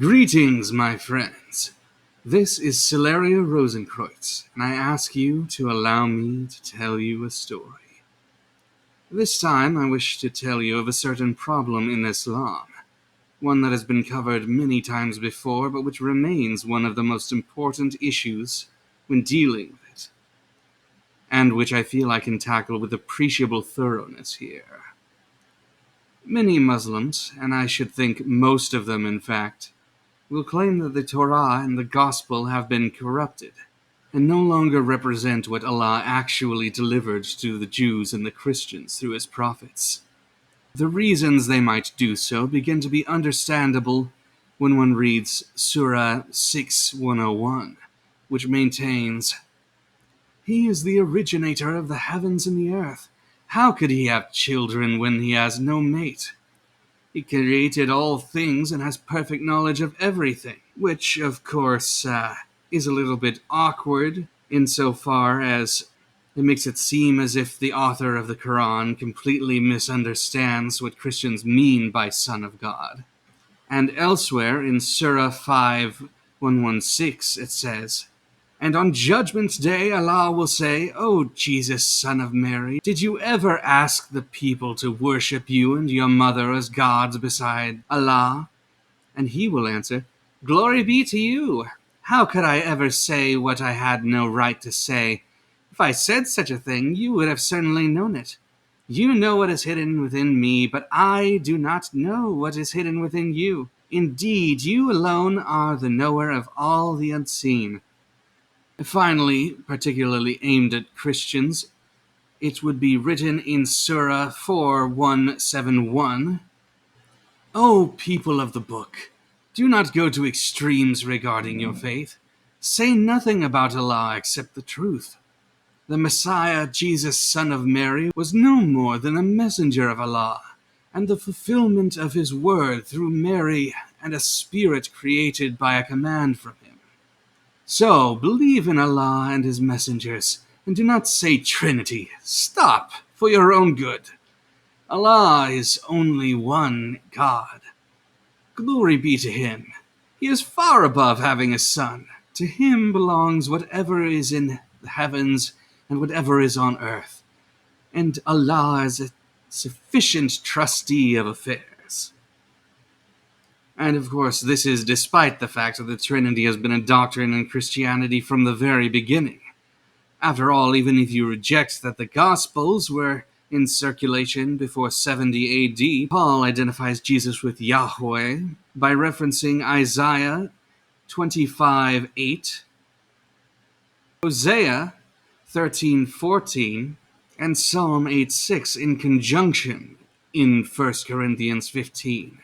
Greetings, my friends. This is Celeria Rosenkreutz, and I ask you to allow me to tell you a story. This time I wish to tell you of a certain problem in Islam, one that has been covered many times before, but which remains one of the most important issues when dealing with it, and which I feel I can tackle with appreciable thoroughness here. Many Muslims, and I should think most of them in fact, will claim that the Torah and the Gospel have been corrupted, and no longer represent what Allah actually delivered to the Jews and the Christians through his prophets. The reasons they might do so begin to be understandable when one reads Surah 6:101, which maintains, "He is the originator of the heavens and the earth. How could he have children when he has no mate? He created all things and has perfect knowledge of everything," which, of course, is a little bit awkward insofar as it makes it seem as if the author of the Quran completely misunderstands what Christians mean by Son of God. And elsewhere in Surah 5:116 it says, "And on Judgment Day Allah will say, 'O Jesus, son of Mary, did you ever ask the people to worship you and your mother as gods beside Allah?' And he will answer, 'Glory be to you. How could I ever say what I had no right to say? If I said such a thing, you would have certainly known it. You know what is hidden within me, but I do not know what is hidden within you. Indeed, you alone are the knower of all the unseen.'" Finally, particularly aimed at Christians, it would be written in Surah 4:171, "O people of the book, do not go to extremes regarding your faith. Say nothing about Allah except the truth. The Messiah, Jesus, son of Mary, was no more than a messenger of Allah, and the fulfillment of his word through Mary, and a spirit created by a command from him. So, believe in Allah and his messengers, and do not say Trinity. Stop, for your own good. Allah is only one God. Glory be to him. He is far above having a son. To him belongs whatever is in the heavens and whatever is on earth. And Allah is a sufficient trustee of affairs." And of course, this is despite the fact that the Trinity has been a doctrine in Christianity from the very beginning. After all, even if you reject that the Gospels were in circulation before 70 AD, Paul identifies Jesus with Yahweh by referencing Isaiah 25:8, Hosea 13:14, and Psalm 8:6 in conjunction in 1 Corinthians 15.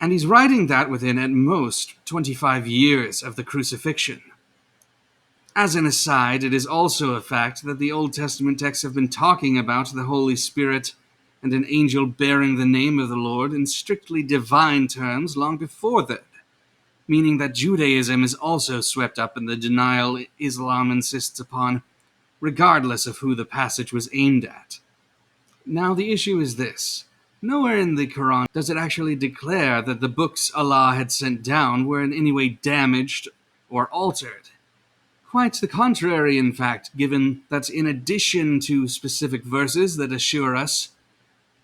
And he's writing that within at most 25 years of the crucifixion. As an aside, it is also a fact that the Old Testament texts have been talking about the Holy Spirit and an angel bearing the name of the Lord in strictly divine terms long before that, meaning that Judaism is also swept up in the denial Islam insists upon, regardless of who the passage was aimed at. Now, the issue is this. Nowhere in the Quran does it actually declare that the books Allah had sent down were in any way damaged or altered. Quite the contrary, in fact, given that in addition to specific verses that assure us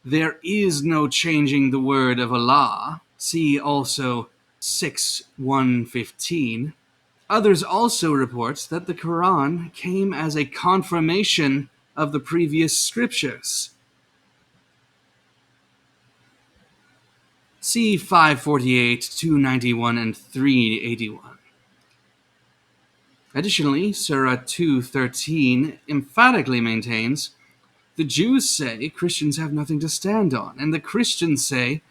there is no changing the word of Allah, see also 6:115, others also report that the Quran came as a confirmation of the previous scriptures. See 548, 291, and 381. Additionally, Surah 2:13 emphatically maintains, "The Jews say Christians have nothing to stand on, and the Christians say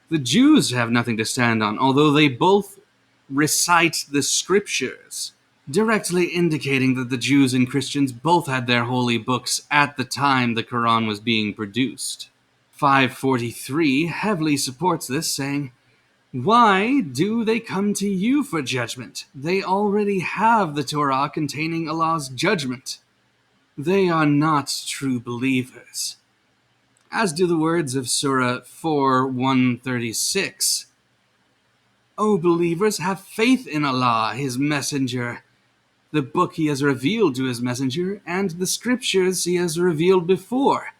the Jews have nothing to stand on, although they both recite the scriptures," directly indicating that the Jews and Christians both had their holy books at the time the Quran was being produced. 543 heavily supports this, saying, "Why do they come to you for judgment? They already have the Torah containing Allah's judgment. They are not true believers." As do the words of Surah 4:136. O believers, have faith in Allah, His Messenger, the book He has revealed to His Messenger, and the scriptures He has revealed before.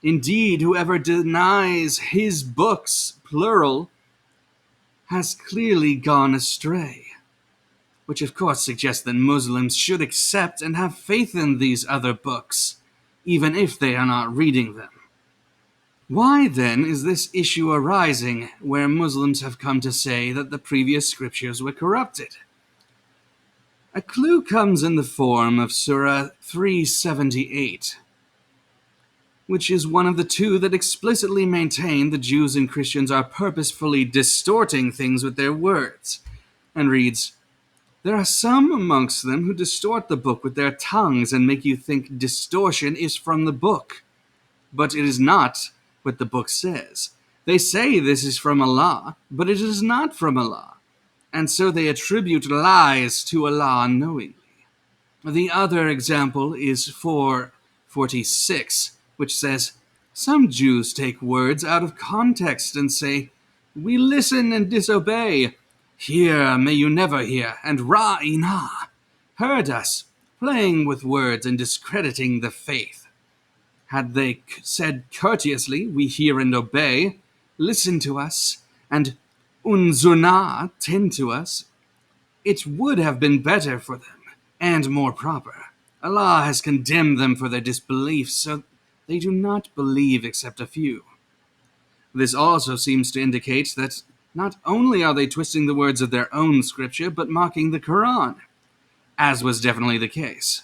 Indeed, whoever denies His books, plural, has clearly gone astray. Which of course suggests that Muslims should accept and have faith in these other books, even if they are not reading them. Why then is this issue arising where Muslims have come to say that the previous scriptures were corrupted? A clue comes in the form of Surah 378, which is one of the two that explicitly maintain the Jews and Christians are purposefully distorting things with their words, and reads, "There are some amongst them who distort the book with their tongues and make you think distortion is from the book. But it is not what the book says. They say this is from Allah, but it is not from Allah. And so they attribute lies to Allah unknowingly." The other example is 4:46, which says, "Some Jews take words out of context and say, 'We listen and disobey. Hear, may you never hear,' and Ra'ina, heard us," playing with words and discrediting the faith. Had they said courteously, "We hear and obey, listen to us," and Unzurna, tend to us, it would have been better for them and more proper. Allah has condemned them for their disbelief, so they do not believe except a few. This also seems to indicate that not only are they twisting the words of their own scripture, but mocking the Quran, as was definitely the case.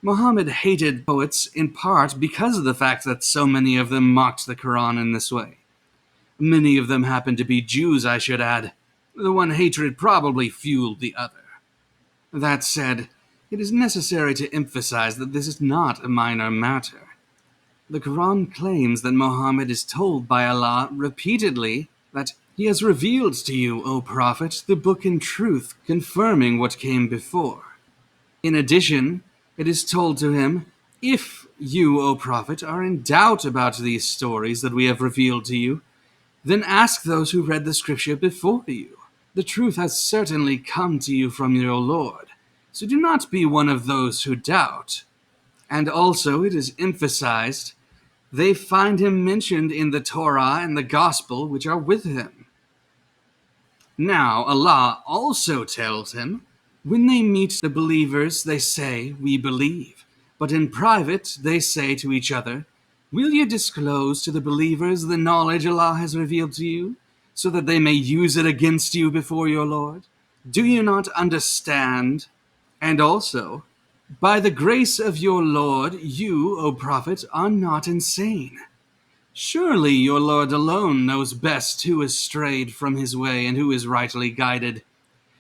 Muhammad hated poets in part because of the fact that so many of them mocked the Quran in this way. Many of them happened to be Jews, I should add. The one hatred probably fueled the other. That said, it is necessary to emphasize that this is not a minor matter. The Quran claims that Muhammad is told by Allah repeatedly that He has revealed to you, O Prophet, the book in truth, confirming what came before. In addition, it is told to him, "If you, O Prophet, are in doubt about these stories that we have revealed to you, then ask those who read the scripture before you. The truth has certainly come to you from your Lord, so do not be one of those who doubt." And also it is emphasized, they find him mentioned in the Torah and the Gospel which are with him. Now Allah also tells him, when they meet the believers, they say, "We believe." But in private, they say to each other, "Will you disclose to the believers the knowledge Allah has revealed to you, so that they may use it against you before your Lord? Do you not understand? And also, by the grace of your Lord, you, O Prophet, are not insane. Surely your Lord alone knows best who is strayed from his way and who is rightly guided.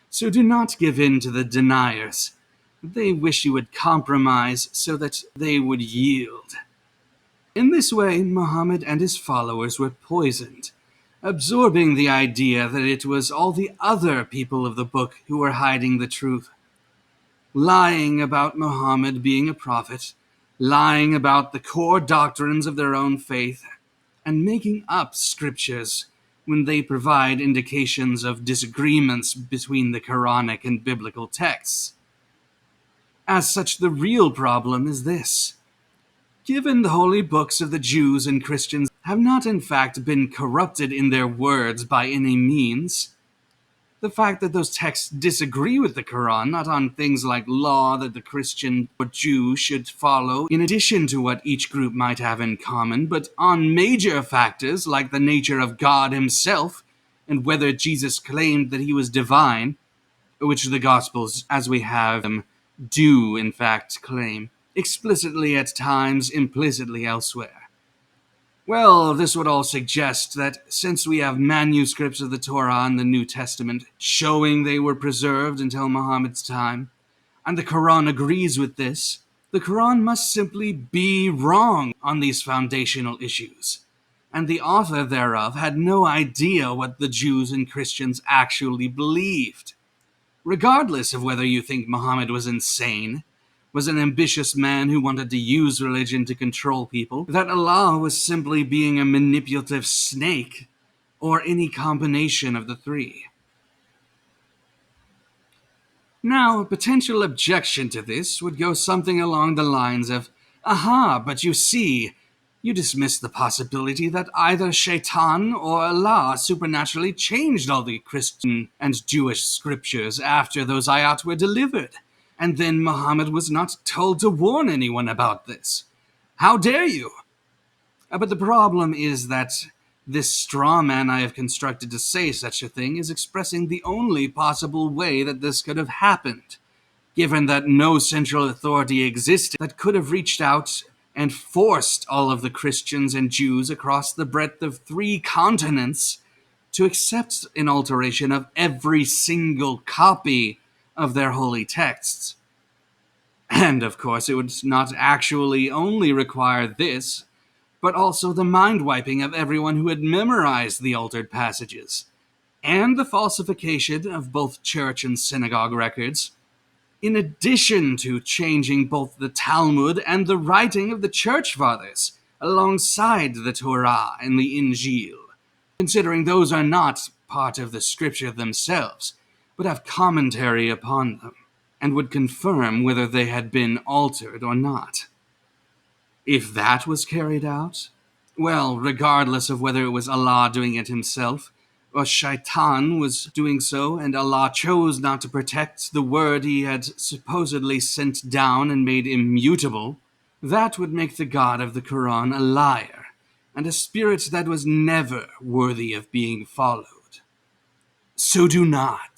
So do not give in to the deniers. They wish you would compromise so that they would yield." In this way, Muhammad and his followers were poisoned, absorbing the idea that it was all the other people of the book who were hiding the truth, lying about Muhammad being a prophet, lying about the core doctrines of their own faith, and making up scriptures when they provide indications of disagreements between the Quranic and biblical texts. As such, the real problem is this. Given the holy books of the Jews and Christians have not in fact been corrupted in their words by any means, the fact that those texts disagree with the Quran, not on things like law that the Christian or Jew should follow, in addition to what each group might have in common, but on major factors like the nature of God himself and whether Jesus claimed that he was divine, which the Gospels, as we have them, do in fact claim, explicitly at times, implicitly elsewhere. Well, this would all suggest that since we have manuscripts of the Torah and the New Testament showing they were preserved until Muhammad's time, and the Quran agrees with this, the Quran must simply be wrong on these foundational issues, and the author thereof had no idea what the Jews and Christians actually believed. Regardless of whether you think Muhammad was insane, was an ambitious man who wanted to use religion to control people, that Allah was simply being a manipulative snake, or any combination of the three. Now, a potential objection to this would go something along the lines of, aha, but you see, you dismiss the possibility that either Shaitan or Allah supernaturally changed all the Christian and Jewish scriptures after those ayat were delivered, and then Muhammad was not told to warn anyone about this. How dare you? But the problem is that this straw man I have constructed to say such a thing is expressing the only possible way that this could have happened, given that no central authority existed that could have reached out and forced all of the Christians and Jews across the breadth of 3 continents to accept an alteration of every single copy of their holy texts. And of course, it would not actually only require this, but also the mind-wiping of everyone who had memorized the altered passages, and the falsification of both church and synagogue records, in addition to changing both the Talmud and the writing of the church fathers, alongside the Torah and the Injil, considering those are not part of the scripture themselves, but have commentary upon them, and would confirm whether they had been altered or not. If that was carried out, well, regardless of whether it was Allah doing it himself, or Shaitan was doing so and Allah chose not to protect the word he had supposedly sent down and made immutable, that would make the God of the Quran a liar, and a spirit that was never worthy of being followed. So do not